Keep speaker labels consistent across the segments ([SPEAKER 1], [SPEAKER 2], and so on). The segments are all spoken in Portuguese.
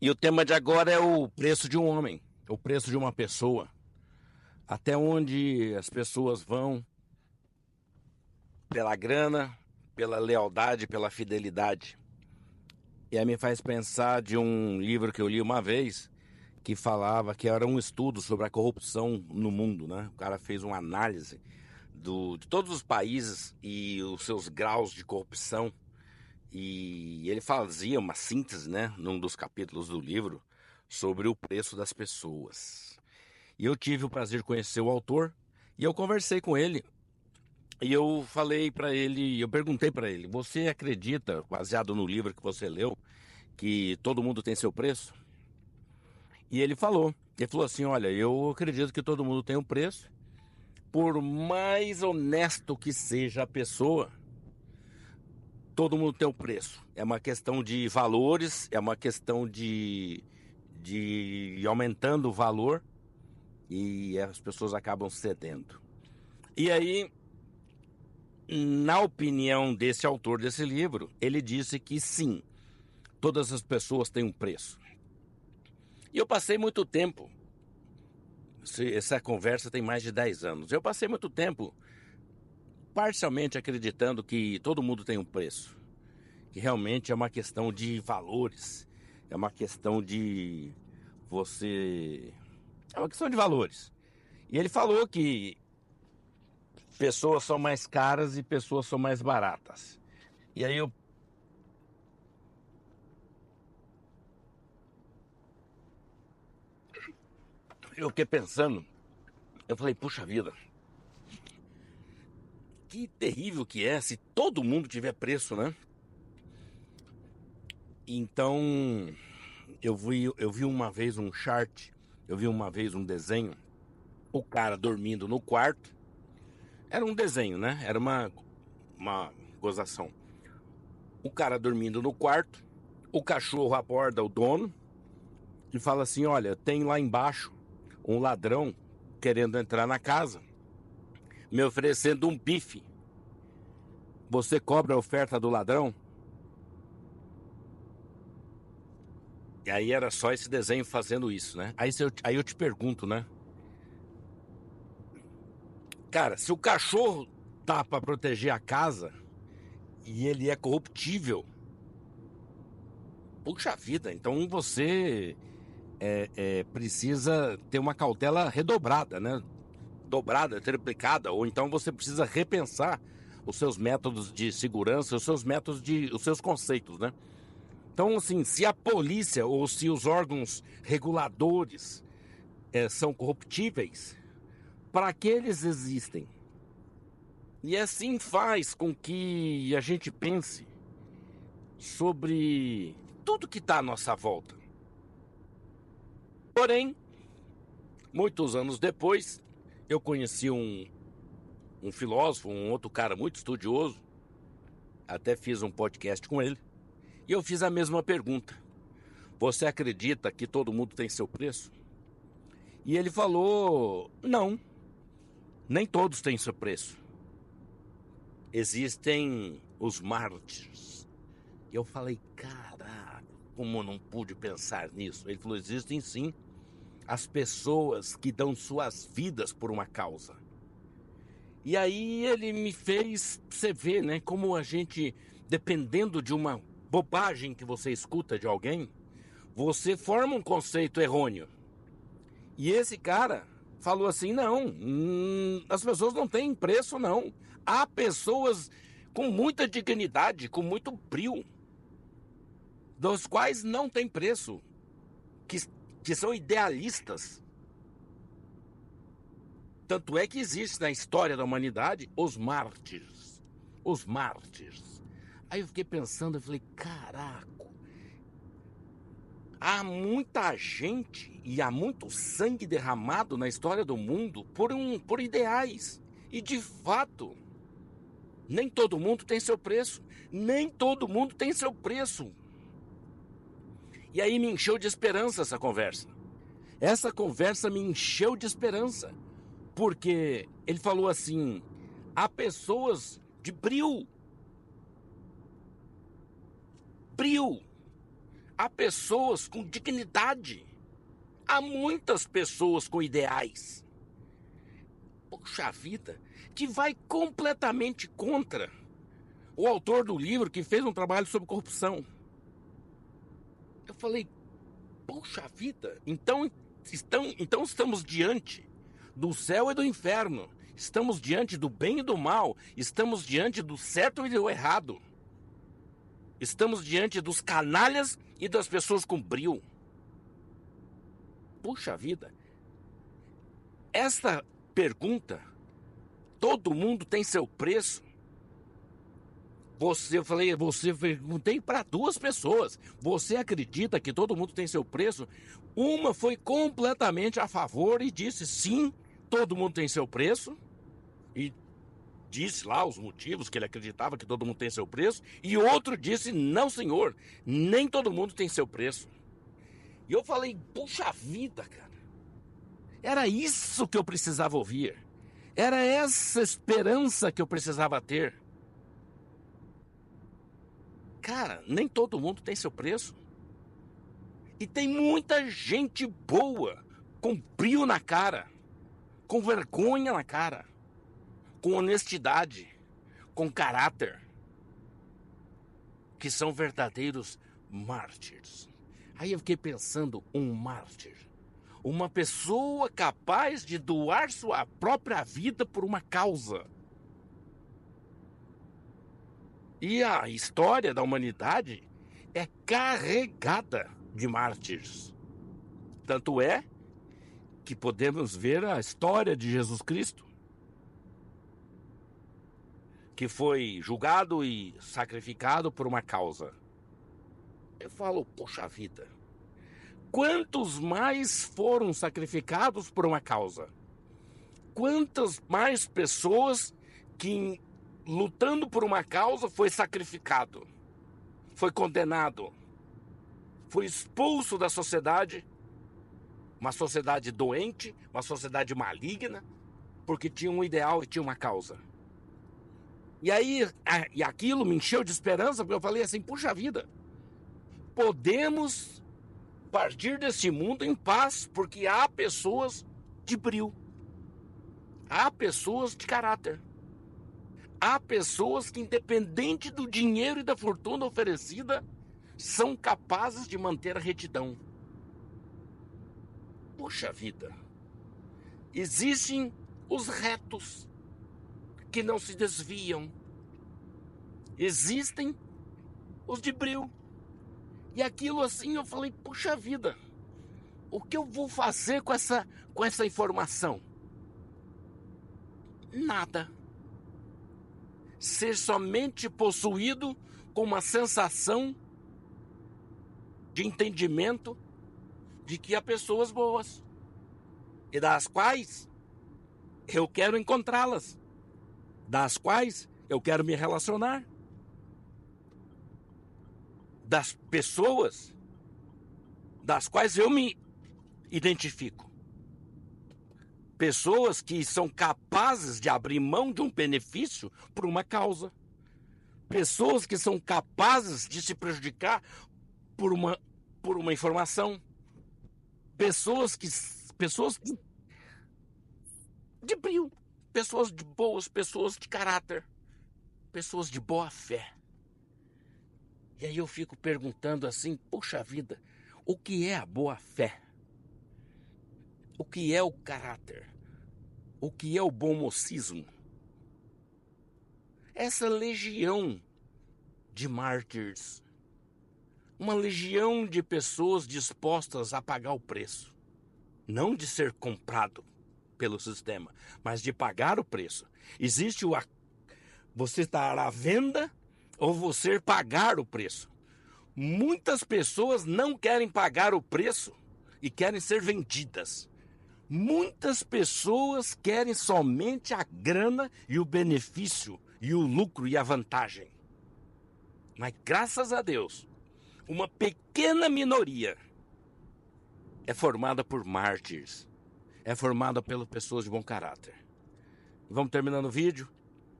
[SPEAKER 1] E o tema de agora é o preço de um homem, o preço de uma pessoa. Até onde as pessoas vão pela grana, pela lealdade, pela fidelidade. E aí me faz pensar de um livro que eu li uma vez, que falava que era um estudo sobre a corrupção no mundo, né? O cara fez uma análise de todos os países e os seus graus de corrupção. E ele fazia uma síntese, né, num dos capítulos do livro, sobre o preço das pessoas. E eu tive o prazer de conhecer o autor e eu conversei com ele. E eu falei para ele, eu perguntei para ele: você acredita, baseado no livro que você leu, que todo mundo tem seu preço? E ele falou assim: olha, eu acredito que todo mundo tem um preço, por mais honesto que seja a pessoa, todo mundo tem um preço. É uma questão de valores, é uma questão de ir aumentando o valor e as pessoas acabam cedendo. E aí, na opinião desse autor desse livro, ele disse que sim, todas as pessoas têm um preço. E eu passei muito tempo, essa conversa tem mais de 10 anos, eu passei muito tempo parcialmente acreditando que todo mundo tem um preço, que realmente é uma questão de valores, é uma questão de você. É uma questão de valores. E ele falou que pessoas são mais caras e pessoas são mais baratas. E aí eu fiquei pensando, eu falei, puxa vida, que terrível que é se todo mundo tiver preço, né? Então, eu vi uma vez um chart, eu vi uma vez um desenho, o cara dormindo no quarto, era um desenho, né? Era uma gozação. O cara dormindo no quarto, o cachorro aborda o dono e fala assim: olha, tem lá embaixo um ladrão querendo entrar na casa, me oferecendo um bife. Você cobra a oferta do ladrão? E aí era só esse desenho fazendo isso, né? Aí eu te pergunto, né? Cara, se o cachorro tá pra proteger a casa e ele é corruptível, puxa vida, então você precisa ter uma cautela redobrada, né? Dobrada, triplicada, ou então você precisa repensar os seus métodos de segurança, os seus conceitos, né? Então, assim, se a polícia ou se os órgãos reguladores são corruptíveis, para que eles existem? E assim faz com que a gente pense sobre tudo que está à nossa volta. Porém, muitos anos depois, eu conheci um filósofo, um outro cara muito estudioso, até fiz um podcast com ele, e eu fiz a mesma pergunta: você acredita que todo mundo tem seu preço? E ele falou: não, nem todos têm seu preço. Existem os mártires. E eu falei: caraca, como eu não pude pensar nisso? Ele falou: existem sim as pessoas que dão suas vidas por uma causa. E aí ele me fez você ver, né, como a gente, dependendo de uma bobagem que você escuta de alguém, você forma um conceito errôneo. E esse cara falou assim: não, as pessoas não têm preço, não. Há pessoas com muita dignidade, com muito brio, dos quais não tem preço, que, que são idealistas. Tanto é que existe na história da humanidade os mártires. Os mártires. Aí eu fiquei pensando, eu falei: caraca, há muita gente e há muito sangue derramado na história do mundo por ideais. E de fato, nem todo mundo tem seu preço. Nem todo mundo tem seu preço. E aí me encheu de esperança essa conversa. Essa conversa me encheu de esperança. Porque ele falou assim: há pessoas de brio. Brio. Há pessoas com dignidade. Há muitas pessoas com ideais. Poxa vida, que vai completamente contra o autor do livro que fez um trabalho sobre corrupção. Eu falei, poxa vida, então estamos diante do céu e do inferno. Estamos diante do bem e do mal. Estamos diante do certo e do errado. Estamos diante dos canalhas e das pessoas com brio. Puxa vida. Esta pergunta, todo mundo tem seu preço. Você perguntei para duas pessoas. Você acredita que todo mundo tem seu preço? Uma foi completamente a favor e disse sim, todo mundo tem seu preço. E disse lá os motivos que ele acreditava que todo mundo tem seu preço. E outro disse, não senhor, nem todo mundo tem seu preço. E eu falei, puxa vida, cara. Era isso que eu precisava ouvir. Era essa esperança que eu precisava ter. Cara, nem todo mundo tem seu preço. E tem muita gente boa, com brio na cara, com vergonha na cara, com honestidade, com caráter, que são verdadeiros mártires. Aí eu fiquei pensando, um mártir, uma pessoa capaz de doar sua própria vida por uma causa. E a história da humanidade é carregada de mártires. Tanto é que podemos ver a história de Jesus Cristo, que foi julgado e sacrificado por uma causa. Eu falo, poxa vida, quantos mais foram sacrificados por uma causa? Quantas mais pessoas que, lutando por uma causa, foi sacrificado, foi condenado, foi expulso da sociedade, uma sociedade doente, uma sociedade maligna, porque tinha um ideal e tinha uma causa. E aí, aquilo me encheu de esperança, porque eu falei assim, puxa vida, podemos partir desse mundo em paz, porque há pessoas de brio, há pessoas de caráter, há pessoas que, independente do dinheiro e da fortuna oferecida, são capazes de manter a retidão. Puxa vida, existem os retos que não se desviam, existem os de brio. E aquilo assim, eu falei, puxa vida, o que eu vou fazer com essa informação? Nada. Ser somente possuído com uma sensação de entendimento de que há pessoas boas e das quais eu quero encontrá-las, das quais eu quero me relacionar, das pessoas das quais eu me identifico. Pessoas que são capazes de abrir mão de um benefício por uma causa. Pessoas que são capazes de se prejudicar por uma informação. Pessoas de brio, pessoas de boas, pessoas de caráter, pessoas de boa fé. E aí eu fico perguntando assim, puxa vida, o que é a boa fé? O que é o caráter? O que é o bom mocismo? Essa legião de mártires, uma legião de pessoas dispostas a pagar o preço, não de ser comprado pelo sistema, mas de pagar o preço. Existe você estar à venda ou você pagar o preço. Muitas pessoas não querem pagar o preço e querem ser vendidas. Muitas pessoas querem somente a grana e o benefício e o lucro e a vantagem. Mas graças a Deus, uma pequena minoria é formada por mártires, é formada pelas pessoas de bom caráter. Vamos terminando o vídeo.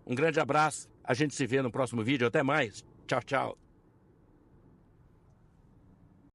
[SPEAKER 1] Um grande abraço. A gente se vê no próximo vídeo. Até mais. Tchau, tchau.